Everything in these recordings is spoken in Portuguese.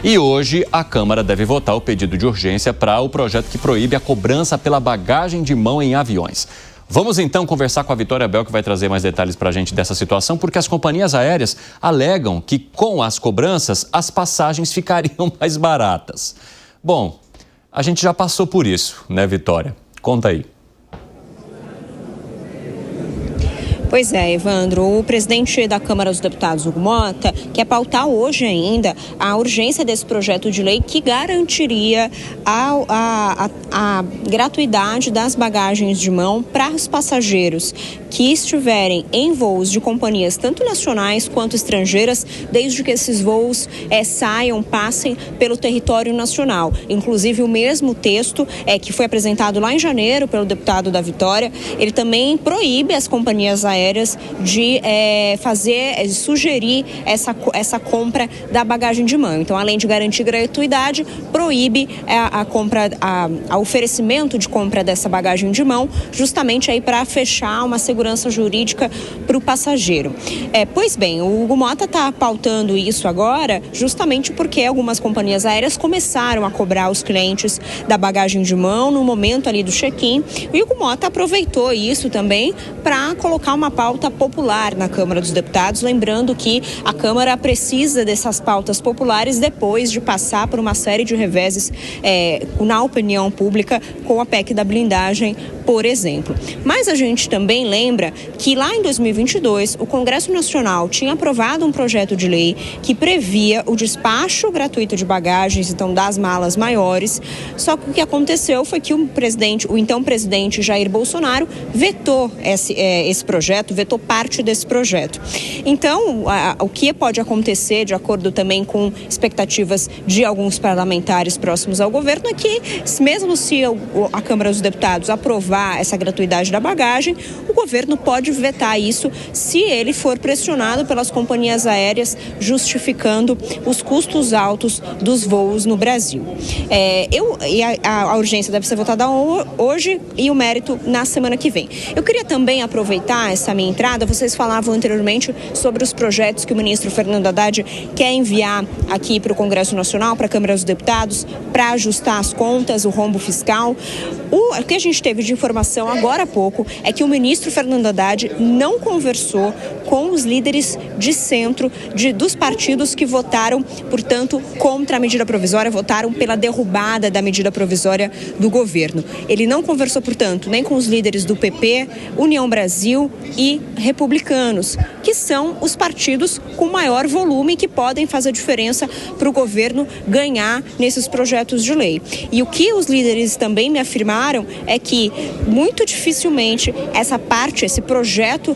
E hoje a Câmara deve votar o pedido de urgência para o projeto que proíbe a cobrança pela bagagem de mão em aviões. Vamos então conversar com a Vitória Bel, que vai trazer mais detalhes para a gente dessa situação, porque as companhias aéreas alegam que com as cobranças as passagens ficariam mais baratas. Bom, a gente já passou por isso, né, Vitória? Conta aí. Pois é, Evandro, o presidente da Câmara dos Deputados, Hugo Motta, quer pautar hoje ainda a urgência desse projeto de lei que garantiria a gratuidade das bagagens de mão para os passageiros que estiverem em voos de companhias tanto nacionais quanto estrangeiras, desde que esses voos passem pelo território nacional. Inclusive, o mesmo texto que foi apresentado lá em janeiro pelo deputado da Vitória, ele também proíbe as companhias aéreas de sugerir essa compra da bagagem de mão. Então, além de garantir gratuidade, proíbe a oferecimento de compra dessa bagagem de mão, justamente aí para fechar uma segurança jurídica para o passageiro. Pois bem, o Hugo Motta está pautando isso agora justamente porque algumas companhias aéreas começaram a cobrar os clientes da bagagem de mão no momento ali do check-in. E o Hugo Motta aproveitou isso também para colocar uma pauta popular na Câmara dos Deputados, lembrando que a Câmara precisa dessas pautas populares depois de passar por uma série de reveses na opinião pública com a PEC da blindagem, por exemplo. Mas a gente também lembra que lá em 2022 o Congresso Nacional tinha aprovado um projeto de lei que previa o despacho gratuito de bagagens, então das malas maiores, só que o que aconteceu foi que o então presidente Jair Bolsonaro vetou esse projeto, vetou parte desse projeto. Então, o que pode acontecer, de acordo também com expectativas de alguns parlamentares próximos ao governo, é que mesmo se a Câmara dos Deputados aprovar essa gratuidade da bagagem, o governo pode vetar isso se ele for pressionado pelas companhias aéreas, justificando os custos altos dos voos no Brasil. A urgência deve ser votada hoje e o mérito na semana que vem. Eu queria também aproveitar essa minha entrada, vocês falavam anteriormente sobre os projetos que o ministro Fernando Haddad quer enviar aqui para o Congresso Nacional, para a Câmara dos Deputados, para ajustar as contas, o rombo fiscal. O que a gente teve de informação agora há pouco é que o ministro Fernando Haddad não conversou com os líderes de centro dos partidos que votaram, portanto, contra a medida provisória, votaram pela derrubada da medida provisória do governo. Ele não conversou, portanto, nem com os líderes do PP, União Brasil e Republicanos, que são os partidos com maior volume que podem fazer diferença para o governo ganhar nesses projetos de lei. E o que os líderes também me afirmaram é que muito dificilmente esse projeto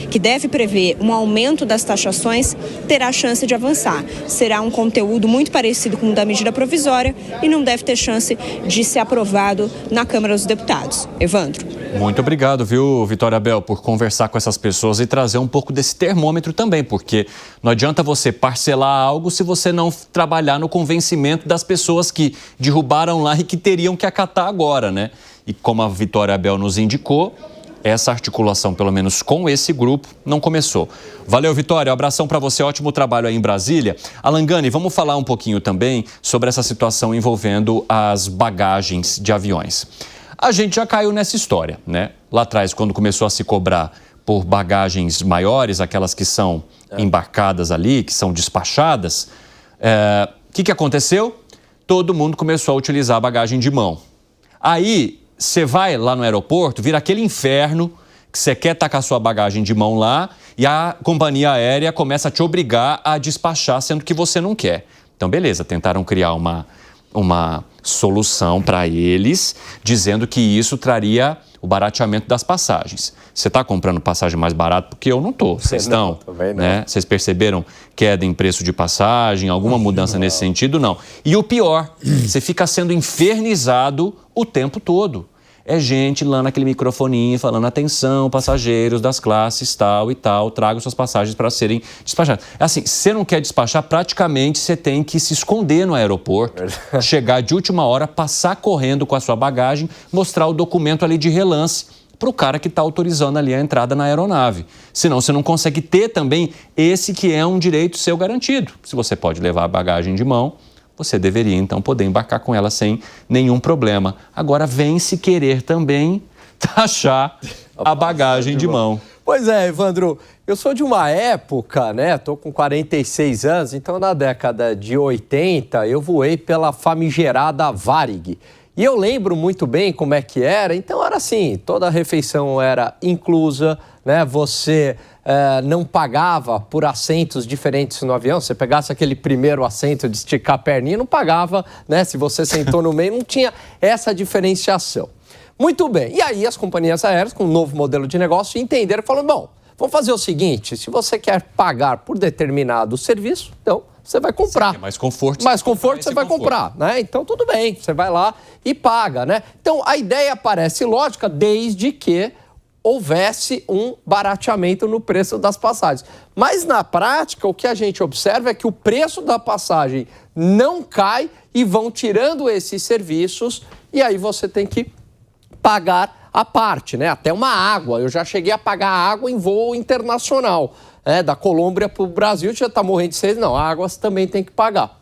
que deve prever um aumento das taxações, terá chance de avançar. Será um conteúdo muito parecido com o da medida provisória e não deve ter chance de ser aprovado na Câmara dos Deputados. Evandro. Muito obrigado, viu, Vitória Bel, por conversar com essas pessoas e trazer um pouco desse termômetro também, porque não adianta você parcelar algo se você não trabalhar no convencimento das pessoas que derrubaram lá e que teriam que acatar agora, né? E como a Vitória Bel nos indicou, essa articulação, pelo menos com esse grupo, não começou. Valeu, Vitória. Um abração para você. Ótimo trabalho aí em Brasília. Alangani, vamos falar um pouquinho também sobre essa situação envolvendo as bagagens de aviões. A gente já caiu nessa história, né? Lá atrás, quando começou a se cobrar por bagagens maiores, aquelas que são embarcadas ali, que são despachadas, o que aconteceu? Todo mundo começou a utilizar a bagagem de mão. Aí, você vai lá no aeroporto, vira aquele inferno que você quer tacar sua bagagem de mão lá e a companhia aérea começa a te obrigar a despachar, sendo que você não quer. Então, beleza, tentaram criar uma solução para eles, dizendo que isso traria o barateamento das passagens. Você está comprando passagem mais barata? Porque eu não estou. Vocês estão? Né? Vocês perceberam queda em preço de passagem, alguma mudança nesse sentido? Não. E o pior, você fica sendo infernizado o tempo todo. É gente lá naquele microfoninho falando: atenção, passageiros das classes tal e tal, tragam suas passagens para serem despachadas. Assim, se você não quer despachar, praticamente você tem que se esconder no aeroporto, chegar de última hora, passar correndo com a sua bagagem, mostrar o documento ali de relance para o cara que está autorizando ali a entrada na aeronave. Senão você não consegue ter também esse que é um direito seu garantido. Se você pode levar a bagagem de mão, você deveria então poder embarcar com ela sem nenhum problema. Agora vem se querer também taxar a bagagem de mão. Pois é, Evandro, eu sou de uma época, né, tô com 46 anos, então na década de 80 eu voei pela famigerada Varig. E eu lembro muito bem como é que era, então era assim, toda a refeição era inclusa, né, você não pagava por assentos diferentes no avião, você pegasse aquele primeiro assento de esticar a perninha, não pagava, né, se você sentou no meio, não tinha essa diferenciação. Muito bem, e aí as companhias aéreas, com um novo modelo de negócio, entenderam e falaram, bom, vamos fazer o seguinte, se você quer pagar por determinado serviço, então você vai comprar. Sim, mais conforto. Mais conforto você vai comprar, né? Então tudo bem, você vai lá e paga, né? Então a ideia parece lógica desde que houvesse um barateamento no preço das passagens. Mas na prática, o que a gente observa é que o preço da passagem não cai e vão tirando esses serviços e aí você tem que pagar a parte, né? Até uma água. Eu já cheguei a pagar água em voo internacional, né? Da Colômbia para o Brasil, já está morrendo de sede. Não, a água você também tem que pagar.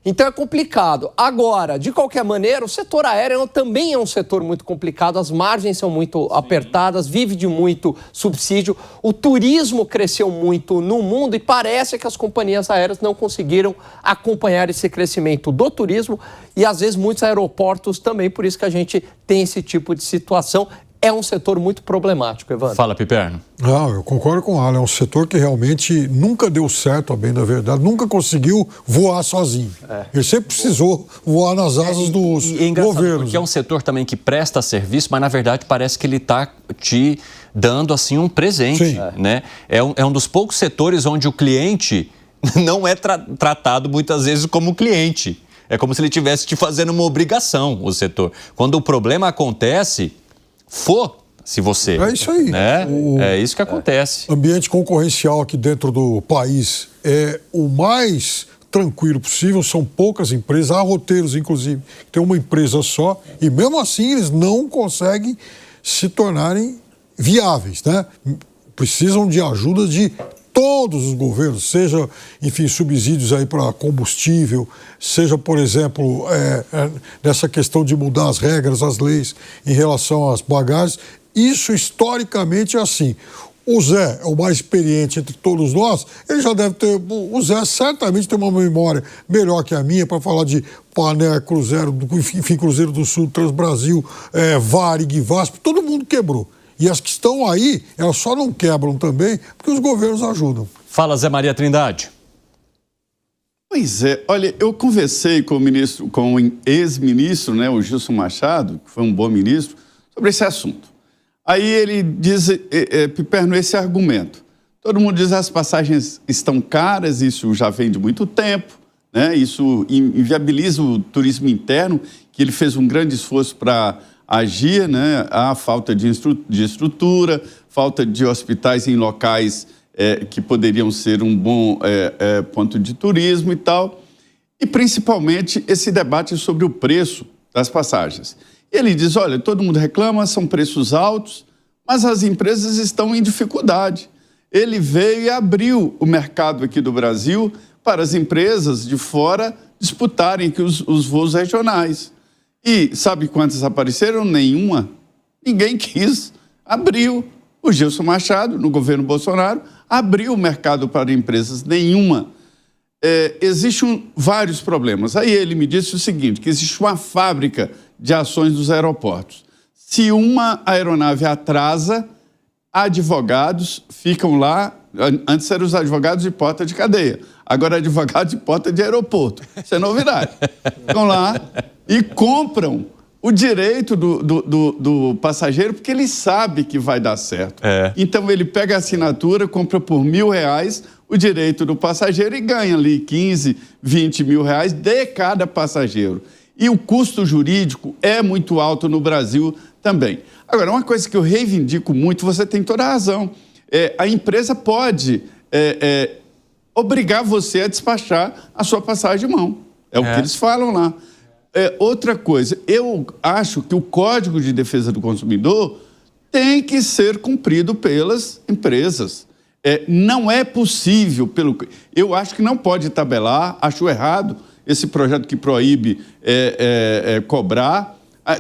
Então é complicado. Agora, de qualquer maneira, o setor aéreo também é um setor muito complicado, as margens são muito apertadas, vive de muito subsídio. O turismo cresceu muito no mundo e parece que as companhias aéreas não conseguiram acompanhar esse crescimento do turismo e às vezes muitos aeroportos também, por isso que a gente tem esse tipo de situação. É um setor muito problemático, Evandro. Fala, Piperno. Não, eu concordo com o Alan. É um setor que realmente nunca deu certo, a bem da verdade. Nunca conseguiu voar sozinho. Ele sempre precisou voar nas asas dos governos. Porque é um setor também que presta serviço, mas na verdade parece que ele está te dando assim um presente. Né? É um dos poucos setores onde o cliente não é tratado muitas vezes como cliente. É como se ele estivesse te fazendo uma obrigação, o setor. Quando o problema acontece... se você... É isso aí. Né? É isso que acontece. O ambiente concorrencial aqui dentro do país é o mais tranquilo possível, são poucas empresas, há roteiros, inclusive, tem uma empresa só, e mesmo assim eles não conseguem se tornarem viáveis, né? Precisam de ajuda de todos os governos, seja, enfim, subsídios aí para combustível, seja, por exemplo, nessa questão de mudar as regras, as leis em relação às bagagens. Isso, historicamente, é assim. O Zé é o mais experiente entre todos nós, ele já deve ter... O Zé certamente tem uma memória melhor que a minha para falar de Pané, Cruzeiro, enfim, Cruzeiro do Sul, Transbrasil, Varig, VASP, todo mundo quebrou. E as que estão aí, elas só não quebram também porque os governos ajudam. Fala, Zé Maria Trindade. Pois é, olha, eu conversei com o ex-ministro, né, o Gilson Machado, que foi um bom ministro, sobre esse assunto. Aí ele diz, Piperno, esse argumento. Todo mundo diz que as passagens estão caras, isso já vem de muito tempo, né? Isso inviabiliza o turismo interno, que ele fez um grande esforço para agir, né? Há falta de estrutura, falta de hospitais em locais que poderiam ser um bom ponto de turismo e tal. E, principalmente, esse debate sobre o preço das passagens. Ele diz, olha, todo mundo reclama, são preços altos, mas as empresas estão em dificuldade. Ele veio e abriu o mercado aqui do Brasil para as empresas de fora disputarem aqui os voos regionais. E sabe quantas apareceram? Nenhuma. Ninguém quis. Abriu. O Gilson Machado, no governo Bolsonaro, abriu o mercado para empresas. Nenhuma. Existem vários problemas. Aí ele me disse o seguinte, que existe uma fábrica de ações dos aeroportos. Se uma aeronave atrasa, advogados ficam lá, antes eram os advogados de porta de cadeia, agora advogados de porta de aeroporto. Isso é novidade. Ficam lá e compram o direito do passageiro, porque ele sabe que vai dar certo. Então ele pega a assinatura, compra por R$1.000 o direito do passageiro e ganha ali 15, 20 mil reais de cada passageiro. E o custo jurídico é muito alto no Brasil também. Agora, uma coisa que eu reivindico muito, você tem toda a razão, a empresa pode obrigar você a despachar a sua passagem de mão. É o que eles falam lá. Outra coisa, eu acho que o Código de Defesa do Consumidor tem que ser cumprido pelas empresas. Não é possível, eu acho que não pode tabelar, acho errado esse projeto que proíbe cobrar.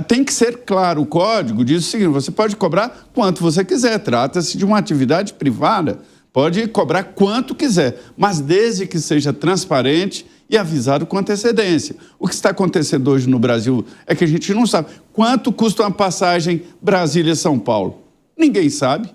Tem que ser claro, o código diz o seguinte: você pode cobrar quanto você quiser, trata-se de uma atividade privada, pode cobrar quanto quiser, mas desde que seja transparente e avisado com antecedência. O que está acontecendo hoje no Brasil é que a gente não sabe quanto custa uma passagem Brasília-São Paulo. Ninguém sabe.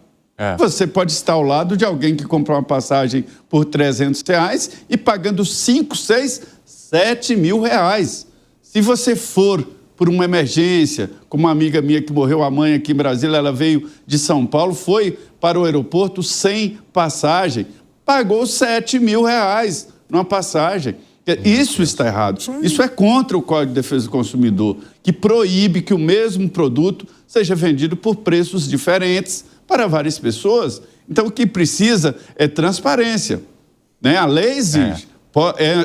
Você pode estar ao lado de alguém que comprou uma passagem por R$300 e pagando 5, 6, 7 mil reais. Se você for por uma emergência, como uma amiga minha que morreu, a mãe aqui em Brasília, ela veio de São Paulo, foi para o aeroporto sem passagem, pagou 7 mil reais numa passagem. Isso está errado. Isso é contra o Código de Defesa do Consumidor, que proíbe que o mesmo produto seja vendido por preços diferentes para várias pessoas. Então, o que precisa é transparência, né? A lei exige.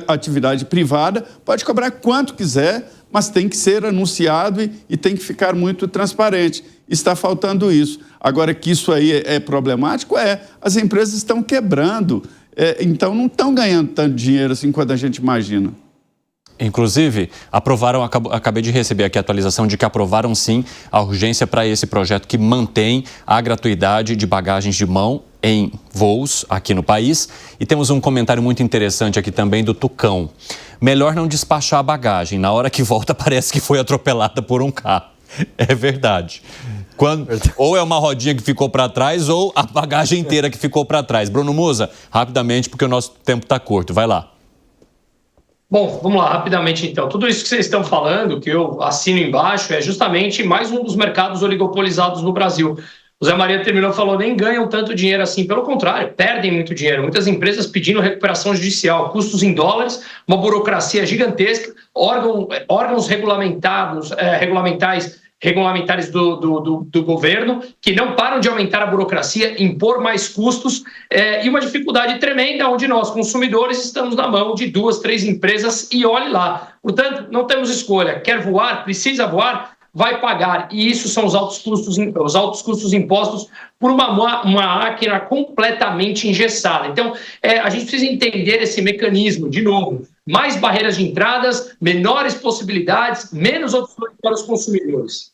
Atividade privada, pode cobrar quanto quiser, mas tem que ser anunciado e tem que ficar muito transparente. Está faltando isso. Agora, que isso aí é problemático, as empresas estão quebrando, então não estão ganhando tanto dinheiro assim quanto a gente imagina. Inclusive, acabei de receber aqui a atualização de que aprovaram sim a urgência para esse projeto que mantém a gratuidade de bagagens de mão em voos aqui no país. E temos um comentário muito interessante aqui também do Tucão. Melhor não despachar a bagagem, na hora que volta parece que foi atropelada por um carro. É verdade. Ou é uma rodinha que ficou para trás ou a bagagem inteira que ficou para trás. Bruno Musa, rapidamente, porque o nosso tempo está curto. Vai lá. Bom, vamos lá, rapidamente então. Tudo isso que vocês estão falando, que eu assino embaixo, é justamente mais um dos mercados oligopolizados no Brasil. O Zé Maria terminou falando, nem ganham tanto dinheiro assim. Pelo contrário, perdem muito dinheiro. Muitas empresas pedindo recuperação judicial, custos em dólares, uma burocracia gigantesca, órgãos regulamentares do governo, que não param de aumentar a burocracia, impor mais custos, e uma dificuldade tremenda onde nós, consumidores, estamos na mão de 2, 3 empresas e olhe lá. Portanto, não temos escolha. Quer voar? Precisa voar? Vai pagar. E isso são os altos custos impostos por uma máquina completamente engessada. Então, a gente precisa entender esse mecanismo, de novo. Mais barreiras de entradas, menores possibilidades, menos opções para os consumidores.